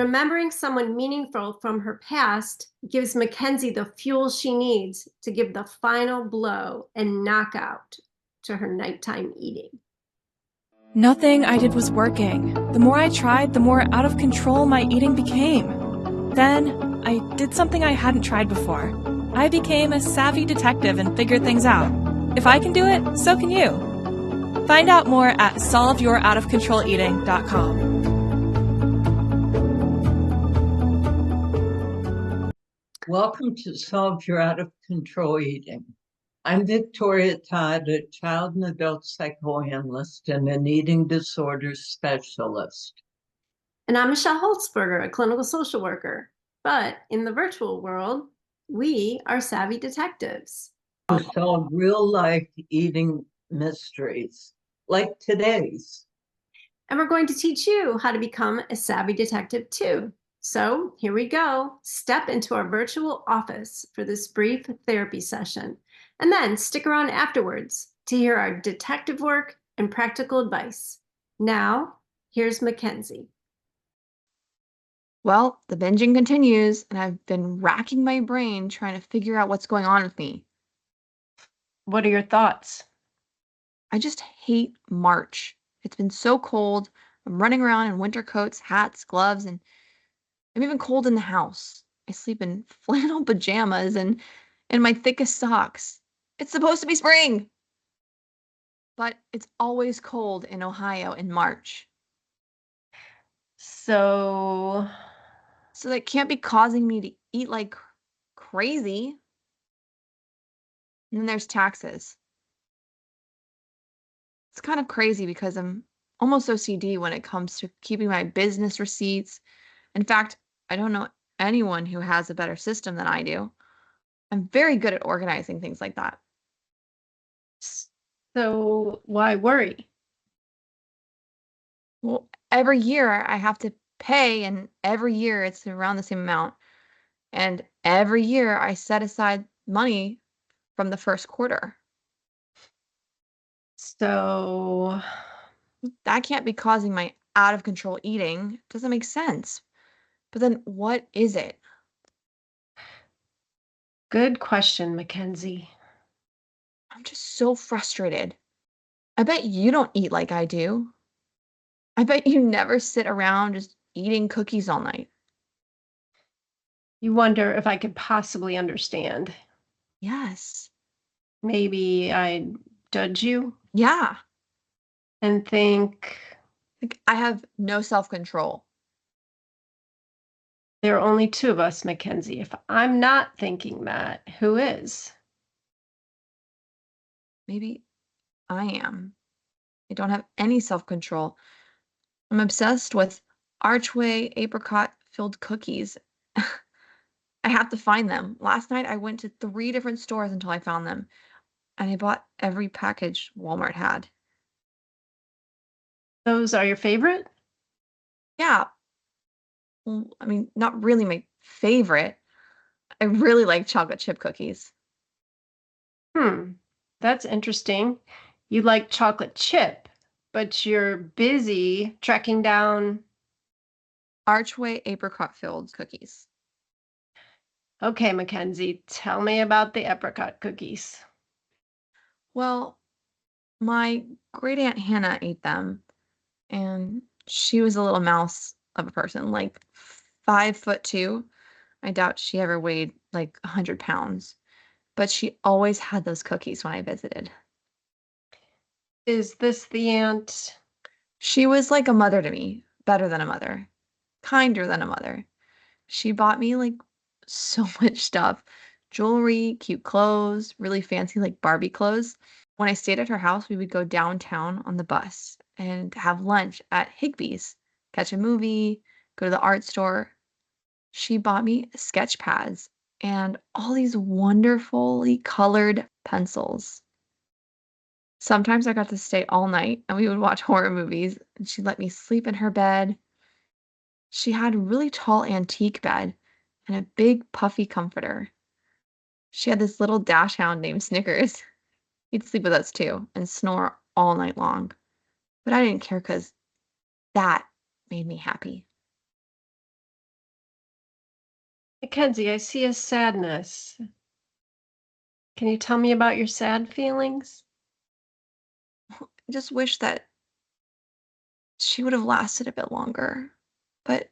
Remembering someone meaningful from her past gives McKenzie the fuel she needs to give the final blow and knockout to her nighttime eating. Nothing I did was working. The more I tried, the more out of control my eating became. Then, I did something I hadn't tried before. I became a savvy detective and figured things out. If I can do it, so can you. Find out more at solveyouroutofcontroleating.com. Welcome to Solve Your Out of Control Eating. I'm Victoria Todd, a child and adult psychoanalyst and an eating disorders specialist. And I'm Michelle Holtzberger, a clinical social worker. But in the virtual world, we are savvy detectives. We solve real-life eating mysteries, like today's. And we're going to teach you how to become a savvy detective too. So here we go. Step into our virtual office for this brief therapy session, and then stick around afterwards to hear our detective work and practical advice. Now, here's McKenzie. Well, the binging continues, and I've been racking my brain trying to figure out what's going on with me. What are your thoughts? I just hate March. It's been so cold. I'm running around in winter coats, hats, gloves, and I'm even cold in the house. I sleep in flannel pajamas and in my thickest socks. It's supposed to be spring, but it's always cold in Ohio in March. So that can't be causing me to eat like crazy. And then there's taxes. It's kind of crazy because I'm almost OCD when it comes to keeping my business receipts. In fact, I don't know anyone who has a better system than I do. I'm very good at organizing things like that. So why worry? Well, every year I have to pay, and every year it's around the same amount. And every year I set aside money from the first quarter. So That can't be causing my out of control eating. Doesn't make sense. But then what is it? good question, McKenzie. I'm just so frustrated. I bet you don't eat like I do. I bet you never sit around just eating cookies all night. You wonder if I could possibly understand. Yes. Maybe I judge you Yeah. and think Like I have no self-control. there are only two of us, McKenzie. If I'm not thinking that, who is? Maybe I am. I don't have any self-control. I'm obsessed with archway apricot filled cookies. I have to find them. Last night I went to 3 different stores until I found them, and I bought every package Walmart had. Those are your favorite? Yeah. Well, I mean, not really my favorite. I really like chocolate chip cookies. That's interesting. You like chocolate chip, but you're busy tracking down. Archway apricot filled cookies. Okay, Mackenzie, tell me about the apricot cookies. Well, my great aunt Hannah ate them, and she was a little mouse of a person, like 5'2". I doubt she ever weighed like 100 pounds, but she always had those cookies when I visited. Is this the aunt? She was like a mother to me, better than a mother, kinder than a mother. She bought me like so much stuff, jewelry, cute clothes, really fancy like Barbie clothes. When I stayed at her house, we would go downtown on the bus and have lunch at Higbee's, catch a movie, go to the art store. She bought me sketch pads and all these wonderfully colored pencils. Sometimes I got to stay all night and we would watch horror movies, and she'd let me sleep in her bed. She had a really tall antique bed and a big puffy comforter. She had this little dash hound named Snickers. He'd sleep with us too and snore all night long. But I didn't care because that made me happy. McKenzie, I see a sadness. Can you tell me about your sad feelings? I just wish that she would have lasted a bit longer, but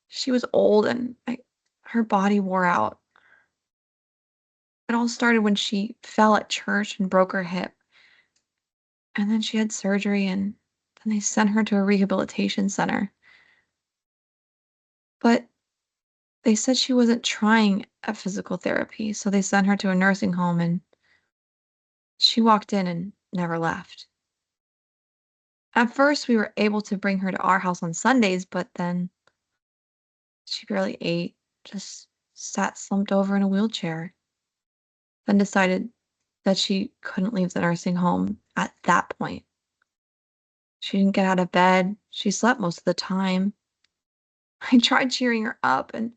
she was old and her body wore out. It all started when she fell at church and broke her hip, and then she had surgery, and then they sent her to a rehabilitation center. But they said she wasn't trying at physical therapy, so they sent her to a nursing home, and she walked in and never left. At first, we were able to bring her to our house on Sundays, but then she barely ate, just sat slumped over in a wheelchair, then decided that she couldn't leave the nursing home at that point. She didn't get out of bed. She slept most of the time. I tried cheering her up and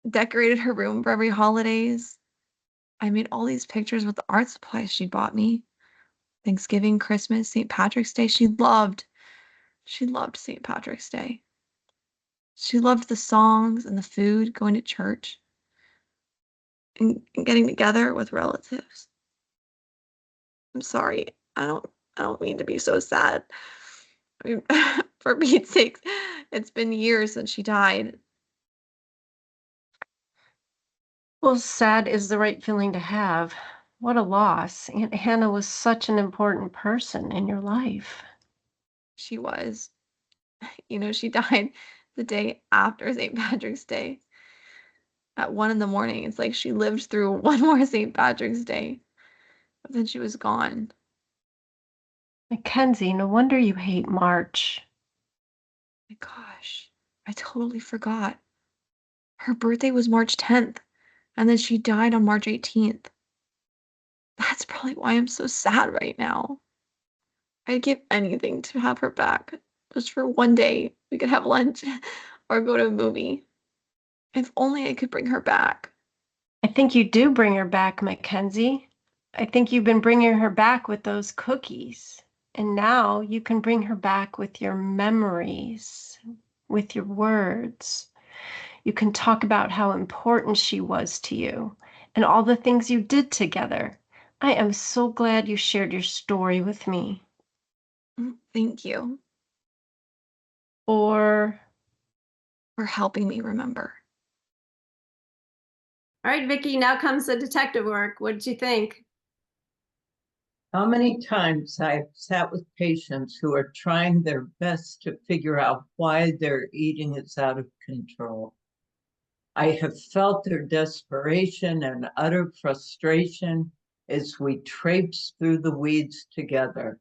decorated her room for every holidays. I made all these pictures with the art supplies she bought me. Thanksgiving, Christmas, St. Patrick's Day. She loved St. Patrick's Day. She loved the songs and the food, going to church, and getting together with relatives. I'm sorry. I don't mean to be so sad. I mean, for Pete's sake, it's been years since she died. Well, sad is the right feeling to have. What a loss. Aunt Hannah was such an important person in your life. She was. She died the day after St. Patrick's Day at 1 in the morning. It's like she lived through one more St. Patrick's Day, but then she was gone. McKenzie, no wonder you hate March. My gosh, I totally forgot. Her birthday was March 10th, and then she died on March 18th. That's probably why I'm so sad right now. I'd give anything to have her back, just for one day. We could have lunch or go to a movie. If only I could bring her back. I think you do bring her back, Mackenzie. I think you've been bringing her back with those cookies. And now you can bring her back with your memories, with your words. You can talk about how important she was to you and all the things you did together. I am so glad you shared your story with me. Thank you Or for helping me remember. All right, Vicky, now comes the detective work. What did you think? How many times I've sat with patients who are trying their best to figure out why their eating is out of control. I have felt their desperation and utter frustration as we traipse through the weeds together.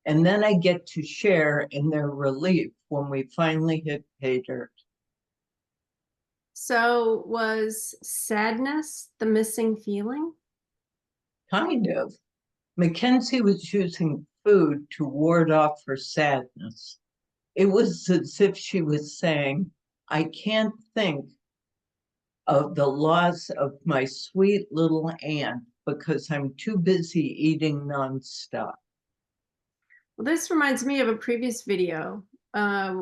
And then I get to share in their relief when we finally hit pay dirt. So, was sadness the missing feeling? Kind of. McKenzie was using food to ward off her sadness. It was as if she was saying, I can't think of the loss of my sweet little aunt because I'm too busy eating nonstop. Well, this reminds me of a previous video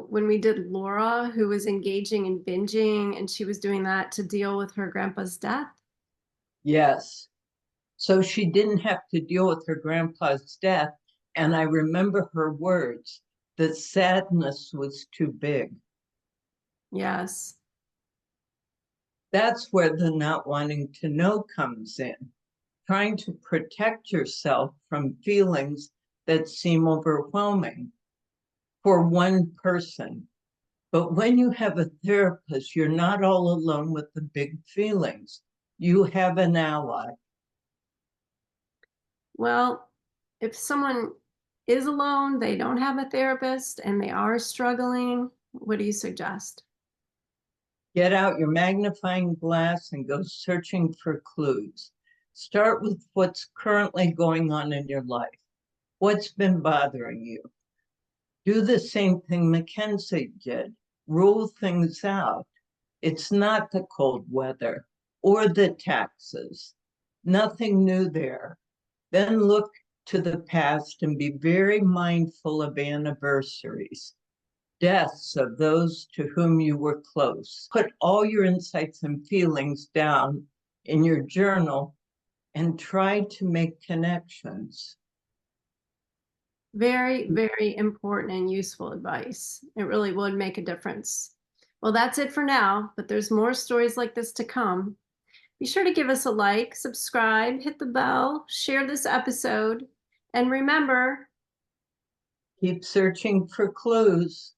when we did Laura, who was engaging in binging, and she was doing that to deal with her grandpa's death. Yes. So she didn't have to deal with her grandpa's death. And I remember her words, that sadness was too big. Yes. That's where the not wanting to know comes in, trying to protect yourself from feelings that seem overwhelming for one person. But when you have a therapist, you're not all alone with the big feelings. You have an ally. Well, if someone is alone, they don't have a therapist, and they are struggling, what do you suggest? Get out your magnifying glass and go searching for clues. Start with what's currently going on in your life. What's been bothering you? Do the same thing McKenzie did. Rule things out. It's not the cold weather or the taxes. Nothing new there. Then look to the past and be very mindful of anniversaries. deaths of those to whom you were close. Put all your insights and feelings down in your journal and try to make connections. Very, very important and useful advice. It really would make a difference. Well, that's it for now, but there's more stories like this to come. Be sure to give us a like, subscribe, hit the bell, share this episode, and remember, Keep searching for clues.